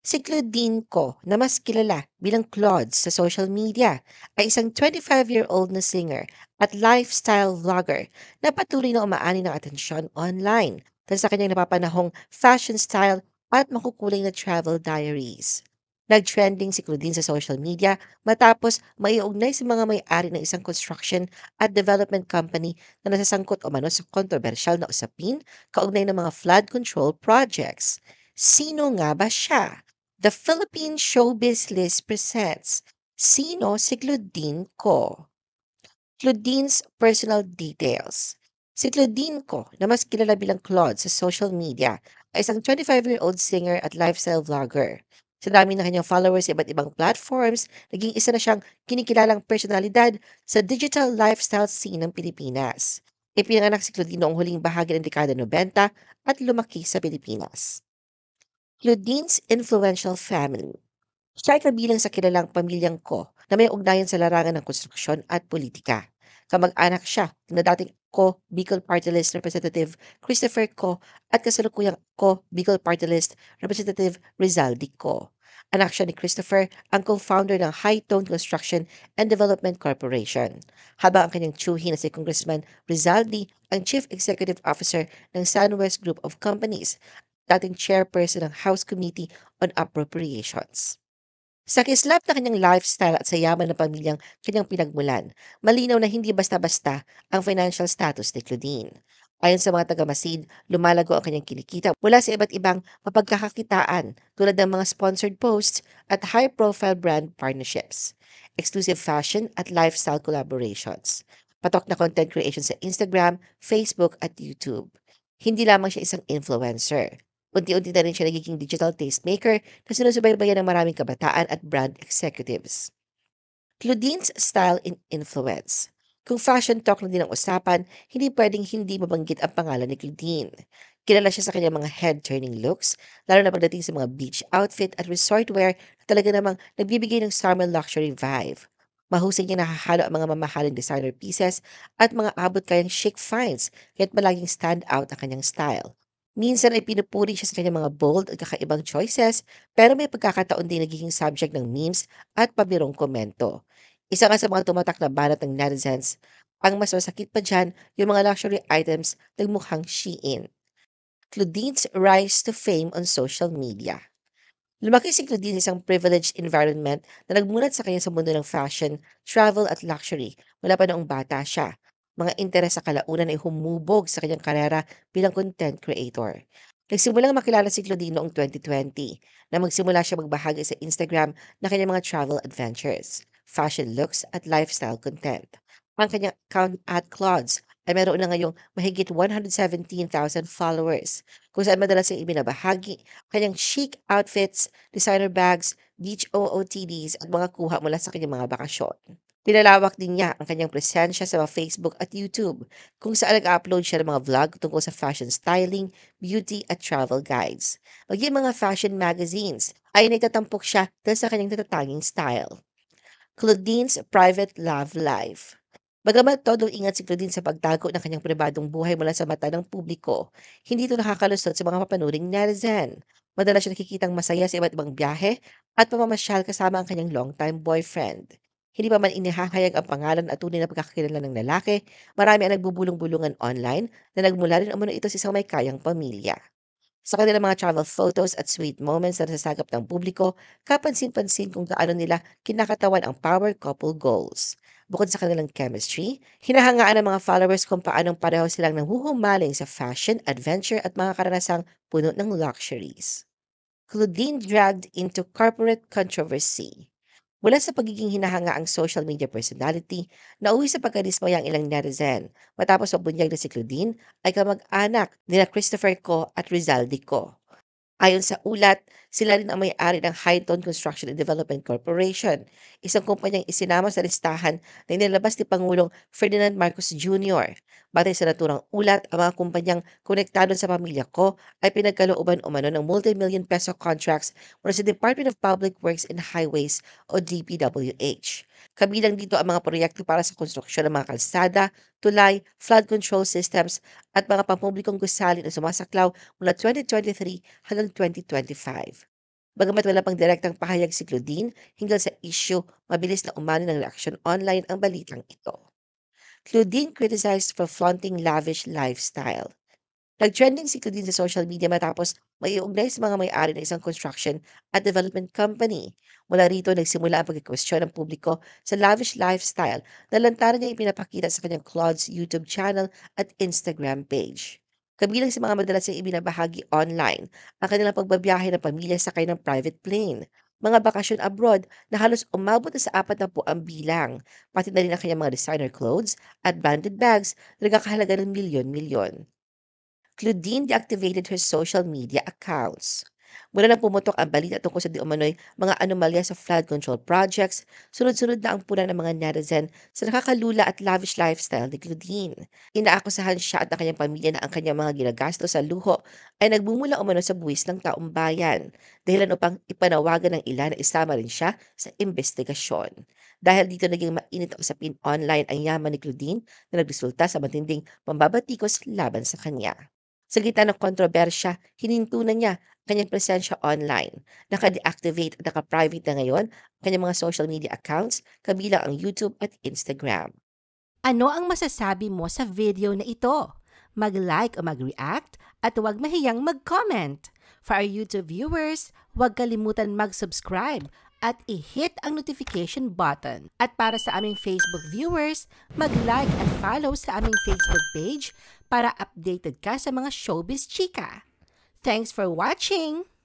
Si Claudine Ko, na mas kilala bilang Claude sa social media, ay isang 25-year-old na singer at lifestyle vlogger na patuloy na umaani ng atensyon online dahil sa kanyang napapanahong fashion style at makukulay na travel diaries. Nag-trending si Claudine sa social media matapos maiugnay sa mga may-ari ng isang construction at development company na nasasangkot o mano sa kontrobersyal na usapin kaugnay ng mga flood control projects. Sino nga ba siya? The Philippine Showbiz List presents Sino si Claudine Ko? Claudine's personal details. Si Claudine Ko, na mas kilala bilang Claude sa social media, ay isang 25-year-old singer at lifestyle vlogger. Sa dami ng kanyang followers sa iba't ibang platforms, naging isa na siyang kinikilalang personalidad sa digital lifestyle scene ng Pilipinas. Ipinanganak si Claudine noong huling bahagi ng dekada 90 at lumaki sa Pilipinas. Claudine's influential family. Siya ay kabilang sa kilalang pamilyang Ko na may ugnayan sa larangan ng konstruksyon at politika. Kamag-anak siya na dating Ko Bicol Party List Representative Christopher Ko at kasalukuyang Ko Bicol Party List Representative Rizaldi Ko. Anak siya ni Christopher, ang co-founder ng High Tone Construction and Development Corporation. Habang ang kanyang tiyuhin na si Congressman Rizaldi ang Chief Executive Officer ng SunWest Group of Companies, dating chairperson ng House Committee on Appropriations. Sa kislap na kanyang lifestyle at sa yaman ng pamilyang kanyang pinagmulan, malinaw na hindi basta-basta ang financial status ni Claudine. Ayon sa mga tagamasid, lumalago ang kanyang kinikita mula sa iba't ibang mapagkakakitaan tulad ng mga sponsored posts at high-profile brand partnerships, exclusive fashion at lifestyle collaborations, patok na content creation sa Instagram, Facebook at YouTube. Hindi lamang siya isang influencer. Unti-unti na rin siya nagiging digital tastemaker na sinusubaybayan ng maraming kabataan at brand executives. Claudine's style and influence. Kung fashion talk lang din ang usapan, hindi pwedeng hindi mabanggit ang pangalan ni Claudine. Kilala siya sa kanyang mga head-turning looks, lalo na pagdating sa mga beach outfit at resort wear na talaga namang nagbibigay ng summer luxury vibe. Mahusay niya nakahalo ang mga mamahaling designer pieces at mga abot kayang chic finds, kaya't malaging stand out ang kanyang style. Minsan ay pinupuri siya sa kanyang mga bold at kakaibang choices, pero may pagkakataon din nagiging subject ng memes at pabirong komento. Isa nga sa mga tumatak na banat ng netizens, ang mas masakit pa dyan, yung mga luxury items nagmukhang Shein. Claudine's rise to fame on social media. Lumaki si Claudine sa isang privileged environment na nagmulat sa kanya sa mundo ng fashion, travel at luxury mula pa noong bata siya. Mga interes sa kalaunan ay humubog sa kanyang karera bilang content creator. Nagsimulang makilala si Claudine noong 2020 na magsimula siya magbahagi sa Instagram na kanyang mga travel adventures, fashion looks at lifestyle content. Ang kanyang account at Claudes ay meron na ngayong mahigit 117,000 followers kung saan madalas niyang ibinabahagi kanyang chic outfits, designer bags, beach OOTDs at mga kuha mula sa kanyang mga bakasyon. Pinalawak din niya ang kanyang presensya sa mga Facebook at YouTube kung saan nag-upload siya ng mga vlog tungkol sa fashion styling, beauty at travel guides. Maging mga fashion magazines ay naitatampok siya dahil sa kanyang natatanging style. Claudine's private love life. Bagamat todo ingat si Claudine sa pagtago ng kanyang pribadong buhay mula sa mata ng publiko, hindi ito nakakalusot sa mga mapanuring netizen. Madalas siya nakikitang masaya sa iba't ibang biyahe at pamamasyal kasama ang kanyang longtime boyfriend. Hindi pa man inihahayag ang pangalan at tunay na pagkakakilala ng lalaki, marami ang nagbubulong-bulungan online na nagmula rin umano ito sa isang may kayang pamilya. Sa kanilang mga travel photos at sweet moments na nasasagap ng publiko, kapansin-pansin kung gaano nila kinakatawan ang power couple goals. Bukod sa kanilang chemistry, hinahangaan ng mga followers kung paanong pareho silang nahuhumaling sa fashion, adventure at mga karanasang puno ng luxuries. Claudine dragged into corporate controversy. Mula sa pagiging hinahangaang social media personality, nauwi sa pagkadismaya ang ilang netizen matapos mabunyag na si Claudine ay kamag-anak nila Christopher Ko at Rizaldi Ko. Ayon sa ulat, sila rin ang may-ari ng Hightone Construction and Development Corporation, isang kumpanyang isinama sa listahan na inilabas ni Pangulong Ferdinand Marcos Jr. Batay sa naturang ulat, ang mga kumpanyang konektado sa pamilya ko ay pinagkalooban umano ng multi-million peso contracts mula sa Department of Public Works and Highways o DPWH. Kabilang dito ang mga proyekto para sa konstruksyon ng mga kalsada, tulay, flood control systems at mga pampublikong gusali na sumasaklaw mula 2023 hanggang 2025. Bagamat wala pang direktang pahayag si Claudine hinggil sa issue, mabilis na umani ng reaksyon online ang balitang ito. Claudine criticized for flaunting lavish lifestyle. Nag-trending si Claudine sa social media matapos maiugnay sa mga may-ari ng isang construction at development company. Mula rito, nagsimula ang pagkikwestiyon ng publiko sa lavish lifestyle na lantaran niya ipinapakita sa kanyang Claude's YouTube channel at Instagram page. Kabilang sa mga madalas niyang ibinabahagi online, ang kanilang pagbabiyahe ng pamilya sakay ng private plane, mga bakasyon abroad na halos umabot na sa 40 ang bilang, pati na rin ang kanyang mga designer clothes at branded bags na nagkakahalaga ng milyon-milyon. Claudine deactivated her social media accounts. Mula nang pumutok ang balita tungkol sa di umano'y mga anomalya sa flood control projects, sunod-sunod na ang puna ng mga netizen sa nakakalula at lavish lifestyle ni Claudine. Inaakusahan siya at ang kanyang pamilya na ang kanyang mga ginagastos sa luho ay nagbumula umano sa buwis ng taong bayan, dahilan upang ipanawagan ng ilan na isama rin siya sa investigasyon. Dahil dito naging mainit ang usapin online ang yaman ni Claudine na nagresulta sa matinding pambabatikos laban sa kanya. Sa gitna ng kontrobersya, hininto na niya ang kanyang presensya online. Naka-deactivate at naka-private na ngayon ang kanyang mga social media accounts, kabilang ang YouTube at Instagram. Ano ang masasabi mo sa video na ito? Mag-like o mag-react at huwag mahiyang mag-comment. For our YouTube viewers, huwag kalimutan mag-subscribe at i-hit ang notification button. At para sa aming Facebook viewers, mag-like at follow sa aming Facebook page para updated ka sa mga showbiz chika. Thanks for watching!